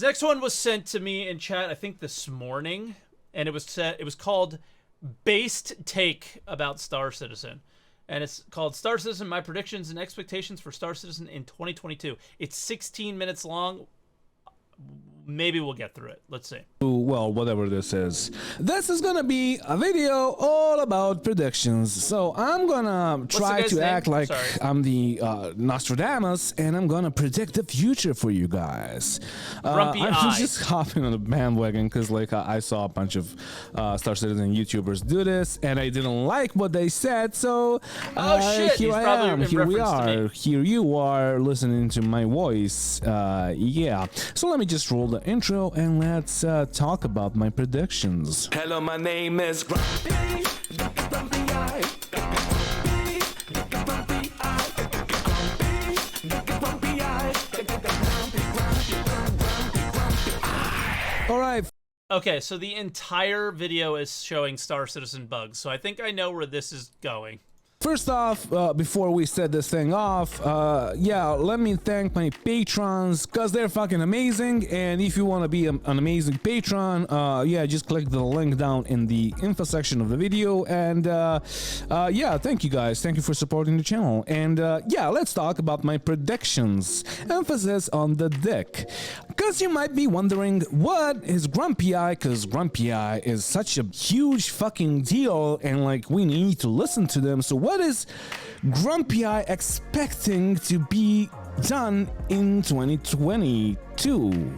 this next one was sent to me in chat, I think this morning, and it was called Based Take about Star Citizen. And it's called Star Citizen, My Predictions and Expectations for Star Citizen in 2022. It's 16 minutes long. Maybe we'll get through it. Let's see. Well, whatever this is gonna be a video all about predictions. So I'm gonna try to act like I'm the Nostradamus, and I'm gonna predict the future for you guys. I'm just hopping on the bandwagon because like I saw a bunch of Star Citizen YouTubers do this, and I didn't like what they said. So here I am. Here we are. Here you are listening to my voice. Yeah. So let me just roll the intro and let's talk about my predictions. Hello, my name is Grumpy. Alright. Okay, so the entire video is showing Star Citizen bugs, so I think I know where this is going. First off, before we set this thing off, yeah, let me thank my patrons, because they're fucking amazing, and if you want to be an amazing patron, yeah, just click the link down in the info section of the video, and yeah, thank you guys, thank you for supporting the channel, and yeah, let's talk about my predictions, emphasis on the dick, because you might be wondering, what is Grumpy Eye, because Grumpy Eye is such a huge fucking deal, and like, we need to listen to them, so what is Grumpy Eye expecting to be done in 2022?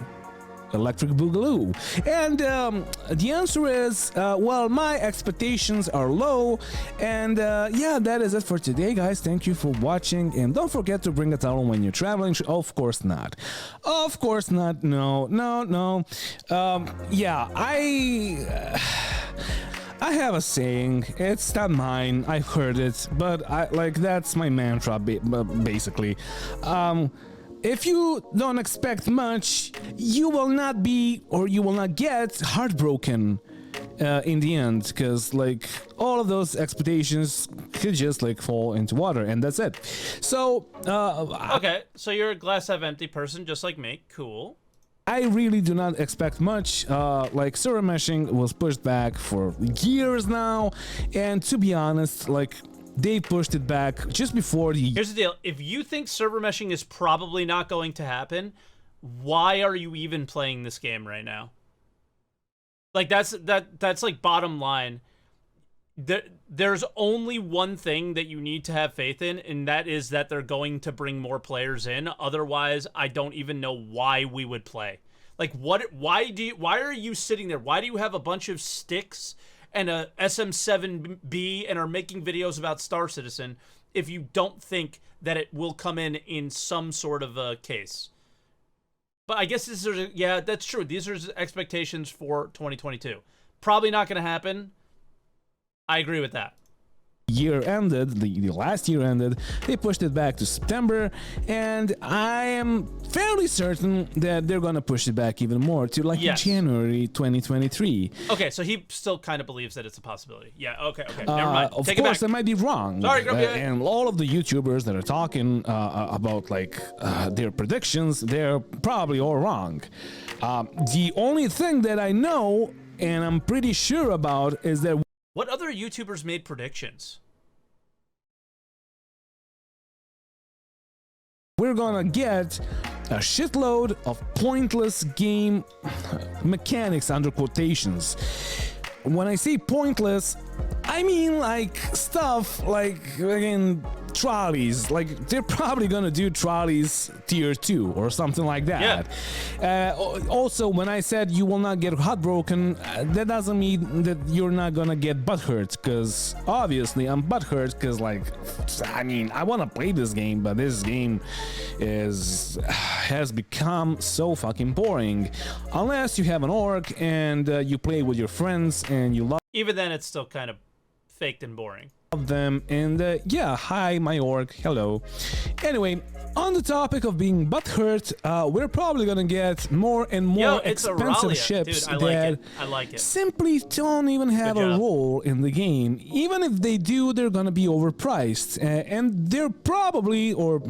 Electric Boogaloo. And the answer is, well, my expectations are low, and yeah, that is it for today, guys. Thank you for watching, and don't forget to bring a towel when you're traveling. Of course not. Of course not. No, no, no. Yeah, I have a saying, it's not mine, I've heard it, but that's my mantra, basically. If you don't expect much, you will not be, or you will not get heartbroken in the end, because like all of those expectations could just like fall into water, and that's it. So, okay, so you're a glass half empty person, just like me, cool. I really do not expect much. Like, server meshing was pushed back for years now, and to be honest, like, they pushed it back just before the... Here's the deal. If you think server meshing is probably not going to happen, why are you even playing this game right now? Like, that's like bottom line. There's only one thing that you need to have faith in, and that is that they're going to bring more players in. Otherwise, I don't even know why we would play. Like, why are you sitting there? Why do you have a bunch of sticks and a SM7B and are making videos about Star Citizen if you don't think that it will come in some sort of a case? But I guess this is, yeah, that's true. These are expectations for 2022. Probably not going to happen. I agree with that. Year ended, the last year ended, they pushed it back to September, and I am fairly certain that they're gonna push it back even more to like January 2023. Okay, so he still kind of believes that it's a possibility. Yeah, okay, never mind. Of course, I might be wrong. Sorry, and all of the YouTubers that are talking about like their predictions, they're probably all wrong. The only thing that I know, and I'm pretty sure about, is that what other YouTubers made predictions? We're gonna get a shitload of pointless game mechanics under quotations. When I say pointless, I mean like stuff like, again, trolleys. Like, they're probably gonna do trolleys tier 2 or something like that. Yeah. Also, when I said you will not get heartbroken, that doesn't mean that you're not gonna get butthurt, because obviously I'm butthurt, because like, I mean, I want to play this game, but this game has become so fucking boring. Unless you have an orc and you play with your friends and you love... Even then, it's still kind of faked and boring. Them, and yeah, hi, my orc, hello. Anyway, On the topic of being butthurt, we're probably gonna get more and more it's expensive Auralia. ships Dude, I like that it. I like it. simply don't even have a job. role in the game. Even if they do, they're gonna be overpriced, and they're probably, or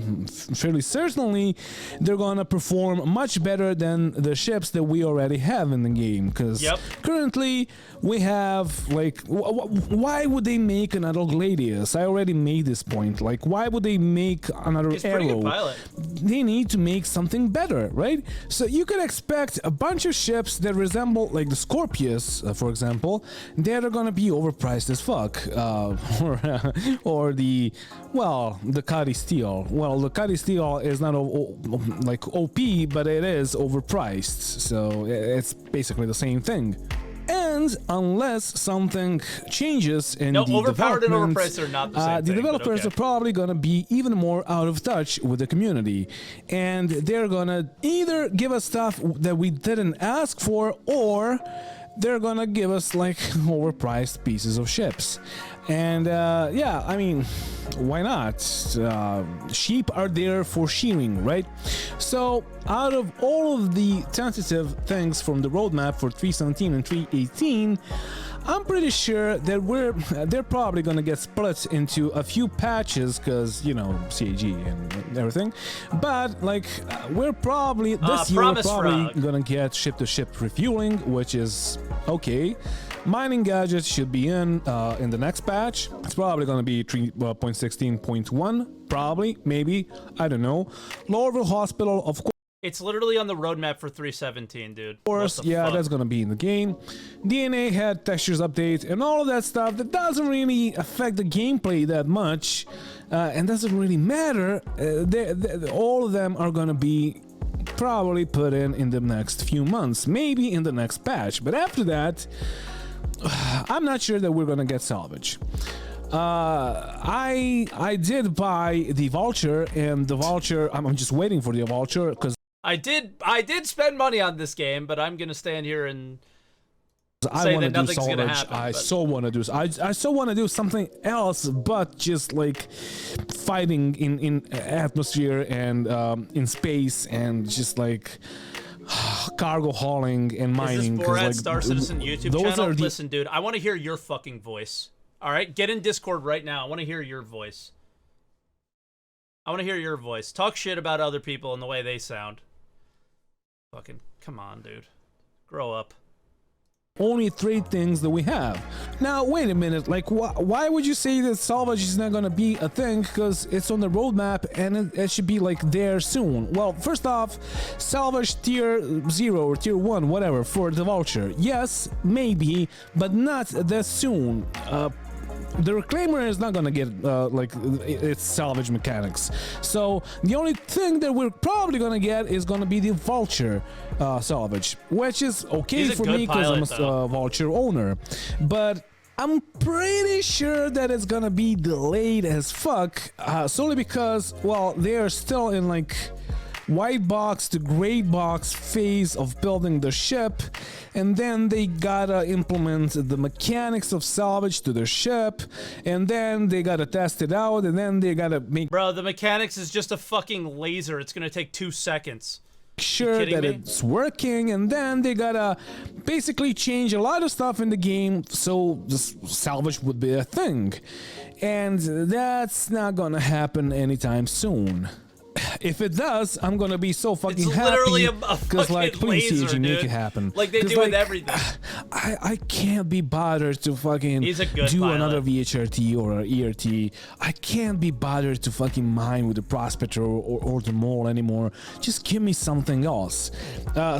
fairly certainly, they're gonna perform much better than the ships that we already have in the game. Because currently we have like, why would they make another Gladius? I already made this point. Like, why would they make another Arrow? They need to make something better, right? So you could expect a bunch of ships that resemble like the Scorpius, for example, that are gonna be overpriced as fuck, or the Cuddy Steel. Well, the Cuddy Steel is not like OP, but it is overpriced, so it's basically the same thing. And unless something changes in the overpowered and development, overpriced are not the same the thing, developers are probably gonna be even more out of touch with the community, and they're gonna either give us stuff that we didn't ask for, or they're gonna give us like overpriced pieces of ships. And yeah, I mean, why not? Sheep are there for shearing, right? So out of all of the tentative things from the roadmap for 3.17 and 3.18, I'm pretty sure that they're probably gonna get split into a few patches, because, you know, CAG and everything. But like, we're probably this year gonna get ship-to-ship refueling, which is okay. Mining gadgets should be in the next patch. It's probably gonna be 3.16.1, probably, maybe, I don't know. Lorville Hospital, of course. It's literally on the roadmap for 3.17, dude. Of course, yeah, that's gonna be in the game. DNA had textures update and all of that stuff that doesn't really affect the gameplay that much, and doesn't really matter. All of them are gonna be probably put in the next few months, maybe in the next patch. But after that, I'm not sure that we're gonna get salvage. I did buy the voucher, and the voucher, I'm just waiting for the voucher because I did spend money on this game, but I'm gonna stand here and I want to do salvage. I so want to do something else, but just like fighting in atmosphere and in space, and just like cargo hauling and mining. Is this Borat like, Star Citizen YouTube channel? Listen, dude, I want to hear your fucking voice. All right, get in Discord right now. I want to hear your voice. I want to hear your voice. Talk shit about other people and the way they sound. Fucking come on, dude. Grow up. Only 3 things that we have. Now, wait a minute, like, why would you say that salvage is not gonna be a thing? Because it's on the roadmap and it should be, like, there soon. Well, first off, salvage tier 0 or tier 1, whatever, for the voucher. Yes, maybe, but not this soon. The Reclaimer is not gonna get like its salvage mechanics, so the only thing that we're probably gonna get is gonna be the vulture salvage, which is okay for me because I'm a vulture owner, but I'm pretty sure that it's gonna be delayed as fuck, solely because, well, they are still in like white box to gray box phase of building the ship, and then they gotta implement the mechanics of salvage to their ship, and then they gotta test it out, and then they gotta make— Bro, the mechanics is just a fucking laser. It's gonna take 2 seconds. Sure that it's working, and then they gotta basically change a lot of stuff in the game so this salvage would be a thing, and that's not gonna happen anytime soon. If it does, I'm gonna be so fucking happy. It's literally a fucking like, please, laser, CG, make it happen. Like they do with everything. I can't be bothered to fucking do another VHRT or an ERT. I can't be bothered to fucking mine with the Prospector or the Mole anymore. Just give me something else.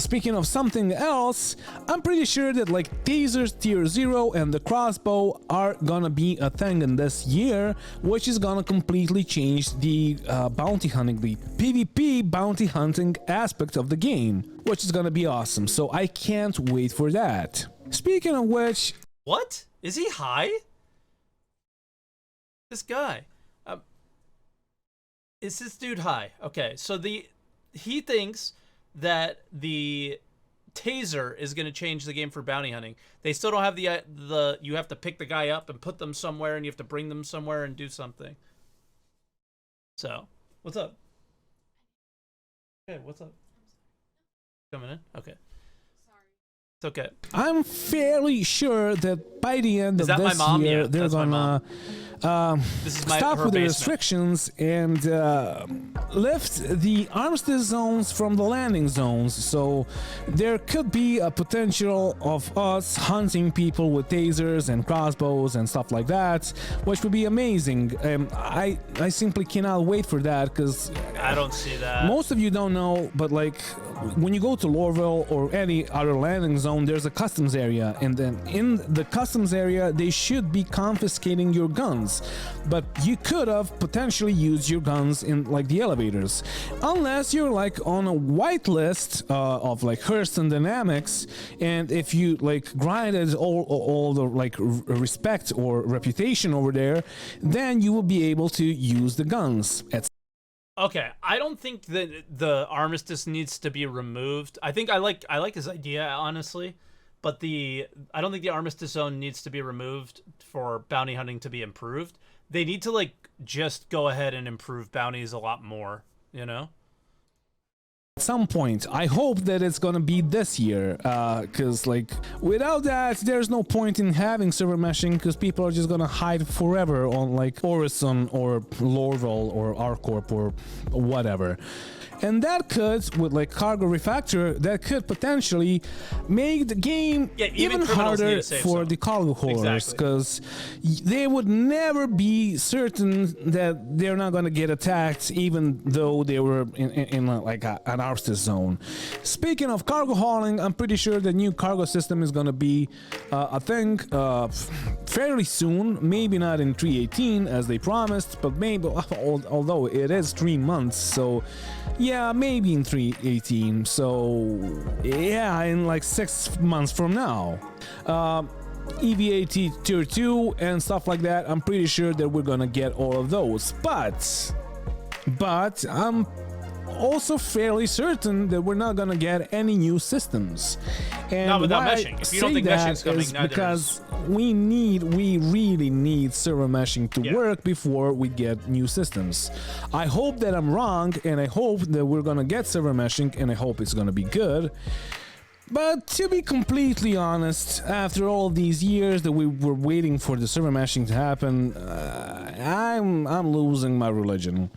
Speaking of something else, I'm pretty sure that like Tasers Tier 0 and the Crossbow are gonna be a thing in this year, which is gonna completely change the bounty hunting, the PvP bounty hunting aspect of the game, which is gonna be awesome, so I can't wait for that. Speaking of which— What? Is he high? This guy. Is this dude high? Okay, so he thinks that the taser is gonna change the game for bounty hunting. They still don't have the you have to pick the guy up and put them somewhere, and you have to bring them somewhere and do something. So, what's up? Hey, what's up? Coming in? Okay. It's okay. I'm fairly sure that by the end of that my this mom? year, Yeah, they're that's my gonna This is stop her with the basement. restrictions and lift the armistice zones from the landing zones. So there could be a potential of us hunting people with tasers and crossbows and stuff like that, which would be amazing. I simply cannot wait for that because I don't see that. most of you don't know, but like when you go to Lorville or any other landing zone, there's a customs area, and then in the customs area they should be confiscating your guns, but you could have potentially used your guns in like the elevators, unless you're like on a whitelist of like Hurston Dynamics, and if you like grinded all the like respect or reputation over there, then you will be able to use the guns. Okay, I don't think that the armistice needs to be removed. I think I like his idea, honestly, but I don't think the armistice zone needs to be removed for bounty hunting to be improved. They need to like just go ahead and improve bounties a lot more, you know? At some point. I hope that it's gonna be this year, because like without that there's no point in having server meshing, because people are just gonna hide forever on like Orison or Lorville or Arcorp or whatever. And that could, with like cargo refactor, that could potentially make the game even harder for the cargo haulers, because they would never be certain that they're not going to get attacked, even though they were in like an armistice zone. Speaking of cargo hauling, I'm pretty sure the new cargo system is going to be a thing fairly soon. Maybe not in 3.18 as they promised, but maybe, although it is 3 months, so yeah, maybe in 3.18, so yeah, in like 6 months from now. EVAT tier 2 and stuff like that, I'm pretty sure that we're gonna get all of those, but I'm also fairly certain that we're not gonna get any new systems. And not without why meshing. If you I don't say think that meshing's coming, is neither because we really need server meshing to work before we get new systems. I hope that I'm wrong, and I hope that we're gonna get server meshing, and I hope it's gonna be good. But to be completely honest, after all these years that we were waiting for the server meshing to happen, I'm losing my religion.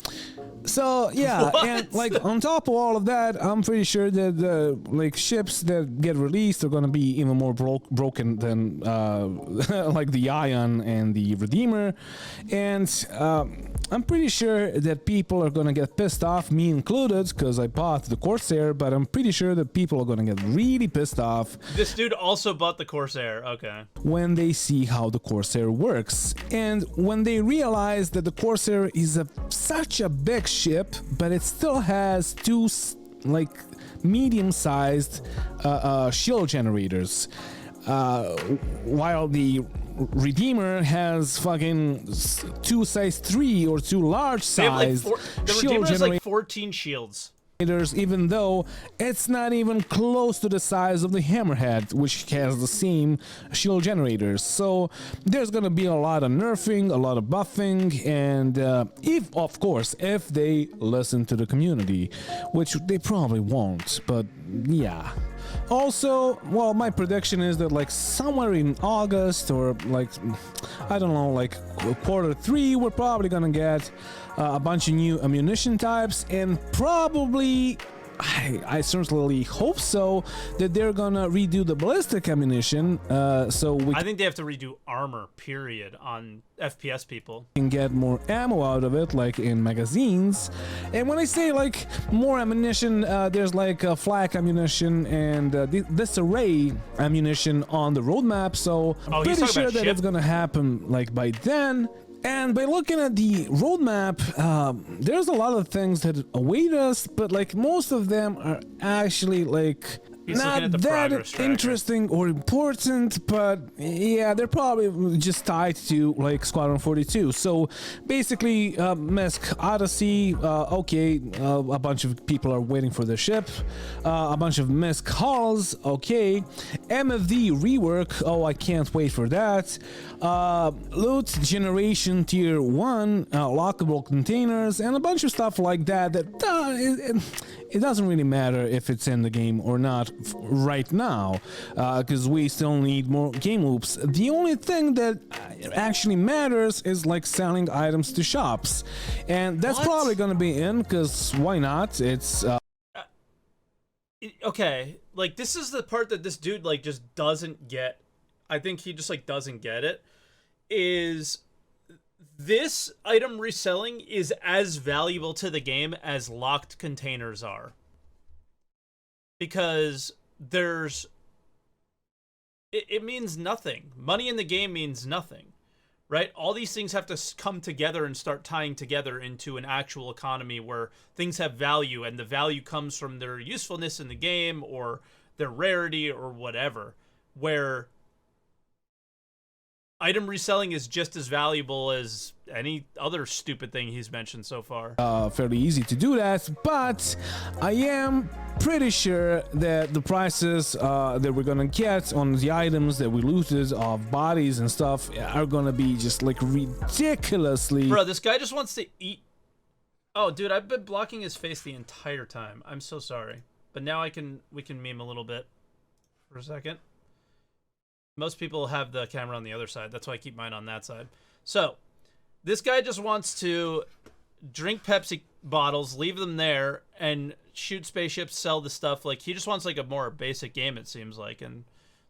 So yeah, and like on top of all of that, I'm pretty sure that the like ships that get released are gonna be even more broken than like the Ion and the Redeemer, and I'm pretty sure that people are gonna get pissed off, me included, because I bought the Corsair, but I'm pretty sure that people are gonna get really pissed off. This dude also bought the Corsair, okay. When they see how the Corsair works, and when they realize that the Corsair is such a big ship, but it still has two like medium-sized shield generators, while the Redeemer has fucking 2 size 3 or 2 large size the Redeemer has like 14 shields. Even though it's not even close to the size of the Hammerhead, which has the same shield generators. So there's gonna be a lot of nerfing, a lot of buffing, and if they listen to the community, which they probably won't, but yeah. Also, well, my prediction is that like somewhere in August or like, I don't know, like Q3, we're probably gonna get a bunch of new ammunition types, and probably, I certainly hope so, that they're gonna redo the ballistic ammunition, so we I think they have to redo armor, period, on FPS people. Can get more ammo out of it, like in magazines. And when I say like more ammunition, there's like flak ammunition and disarray ammunition on the roadmap, so I'm pretty sure that it's gonna happen like by then. And by looking at the roadmap, there's a lot of things that await us, but like most of them are actually like not that interesting or important, but yeah, they're probably just tied to like Squadron 42. So basically, Misk Odyssey, okay, a bunch of people are waiting for the ship. A bunch of Misk hulls, okay. MFD rework, oh, I can't wait for that. Loot generation tier 1, lockable containers, and a bunch of stuff like that. it doesn't really matter if it's in the game or not right now, because we still need more game loops. The only thing that actually matters is like selling items to shops, and that's probably gonna be in, because why not? It's okay, like this is the part that this dude like just doesn't get. I think he just like doesn't get it. Is this item reselling is as valuable to the game as locked containers are, because it means nothing. Money in the game means nothing, right? All these things have to come together and start tying together into an actual economy where things have value, and the value comes from their usefulness in the game or their rarity or whatever, where item reselling is just as valuable as any other stupid thing he's mentioned so far. Fairly easy to do that, but I am pretty sure that the prices that we're gonna get on the items that we looted of bodies and stuff are gonna be just like ridiculously. Bro, this guy just wants to eat. Oh, dude, I've been blocking his face the entire time. I'm so sorry, but now we can meme a little bit for a second. Most people have the camera on the other side. That's why I keep mine on that side. So, this guy just wants to drink Pepsi bottles, leave them there, and shoot spaceships, sell the stuff. Like, he just wants, like, a more basic game, it seems like, and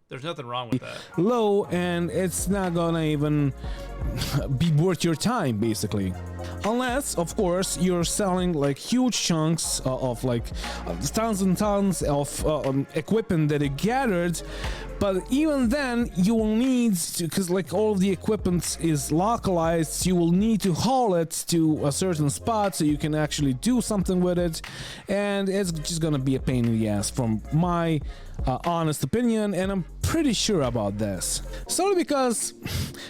there's nothing wrong with that. Low, and it's not gonna even be worth your time, basically. Unless, of course, you're selling like huge chunks of like tons and tons of equipment that you gathered. But even then, you will need to, because like all of the equipment is localized, you will need to haul it to a certain spot so you can actually do something with it, and it's just gonna be a pain in the ass from my honest opinion, and I'm pretty sure about this. Solely because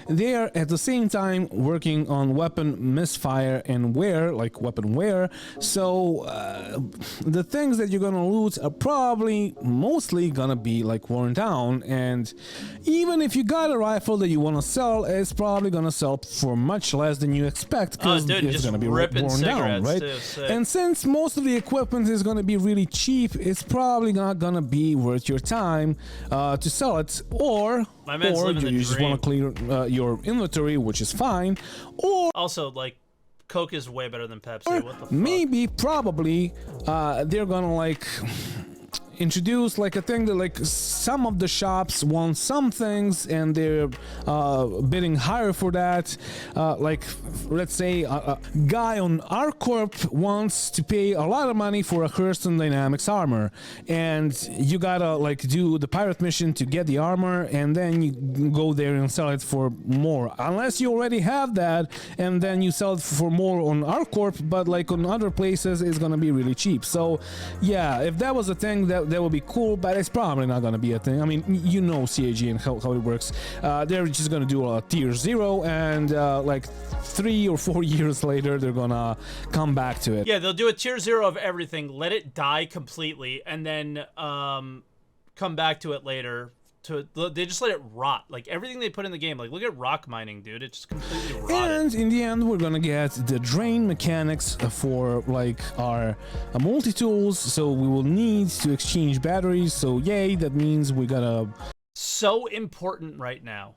they are at the same time working on weapon misfire and wear, like weapon wear, so the things that you're gonna loot are probably mostly gonna be like worn down, and even if you got a rifle that you want to sell, it's probably gonna sell for much less than you expect, because it's gonna be worn down, right? And since most of the equipment is gonna be really cheap, it's probably not gonna be worth your time to sell it, or you just want to clear your inventory, which is fine, or also like Coke is way better than Pepsi. What the fuck? Maybe probably they're gonna like introduce like a thing that like some of the shops want some things and they're bidding higher for that, like let's say a guy on ArcCorp wants to pay a lot of money for a Hurston Dynamics armor, and you gotta like do the pirate mission to get the armor, and then you go there and sell it for more, unless you already have that, and then you sell it for more on ArcCorp, but like on other places it's gonna be really cheap. So yeah, if that was a thing, that would be cool, but it's probably not gonna be a thing. I mean, you know CAG and how it works. They're just gonna do a tier 0, and like 3 or 4 years later they're gonna come back to it. Yeah, they'll do a tier 0 of everything, let it die completely, and then come back to it later. They just let it rot. Like everything they put in the game, like look at rock mining, dude. It's just completely rotted. And in the end, we're gonna get the drain mechanics for like our multi-tools, so we will need to exchange batteries. So yay, that means we gotta... So important right now.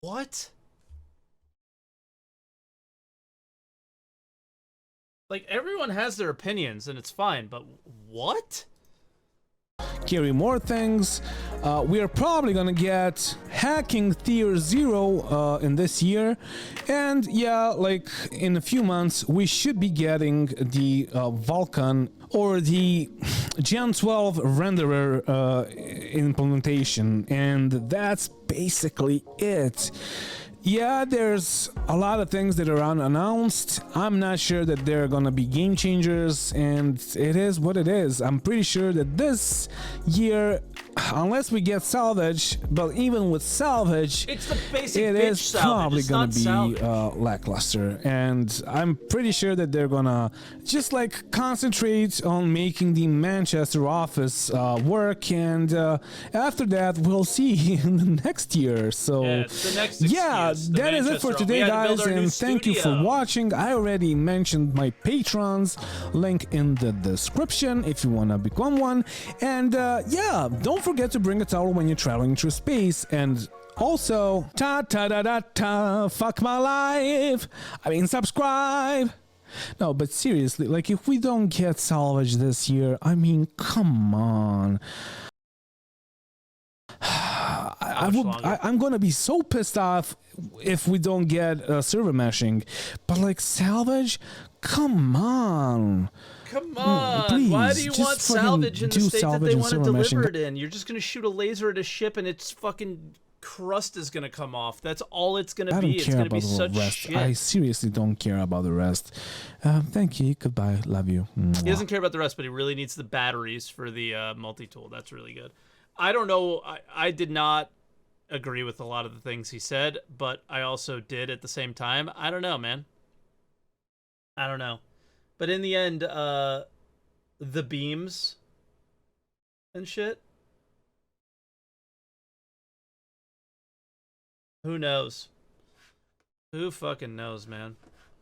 What? Like, everyone has their opinions, and it's fine, but what? Carry more things. We are probably gonna get hacking tier 0 in this year, and yeah, like in a few months we should be getting the Vulkan or the Gen 12 renderer implementation, and that's basically it. Yeah, there's a lot of things that are unannounced. I'm not sure that they're gonna be game changers, and it is what it is. I'm pretty sure that this year unless we get salvage, but even with salvage, It's the basic it bitch is salvage. probably It's gonna not be salvage. lackluster, and I'm pretty sure that they're gonna just like concentrate on making the Manchester office work, and after that we'll see in the next year. So Yeah, it's the next yeah, excuse, the that is it Manchester for office. today, We had to build guys, our new and thank you for studio. watching. I already mentioned my patrons, link in the description if you wanna become one, and yeah, don't forget to bring a towel when you're traveling through space. And also, fuck my life. I mean, subscribe. No, but seriously, like, if we don't get salvage this year, I mean, come on. I'm gonna be so pissed off if we don't get server meshing, but like salvage, come on. Come on, please, why do you just want fucking salvage in the do state that salvage they and want to server deliver meshing. it in? You're just gonna shoot a laser at a ship and its fucking crust is gonna come off. That's all it's gonna I be. don't It's care gonna be about the such rest. shit. I seriously don't care about the rest. Thank you. Goodbye. Love you. He doesn't care about the rest, but he really needs the batteries for the multi-tool. That's really good. I don't know. I did not agree with a lot of the things he said, but I also did at the same time. I don't know, man. I don't know. But in the end, the beams and shit. Who knows? Who fucking knows, man?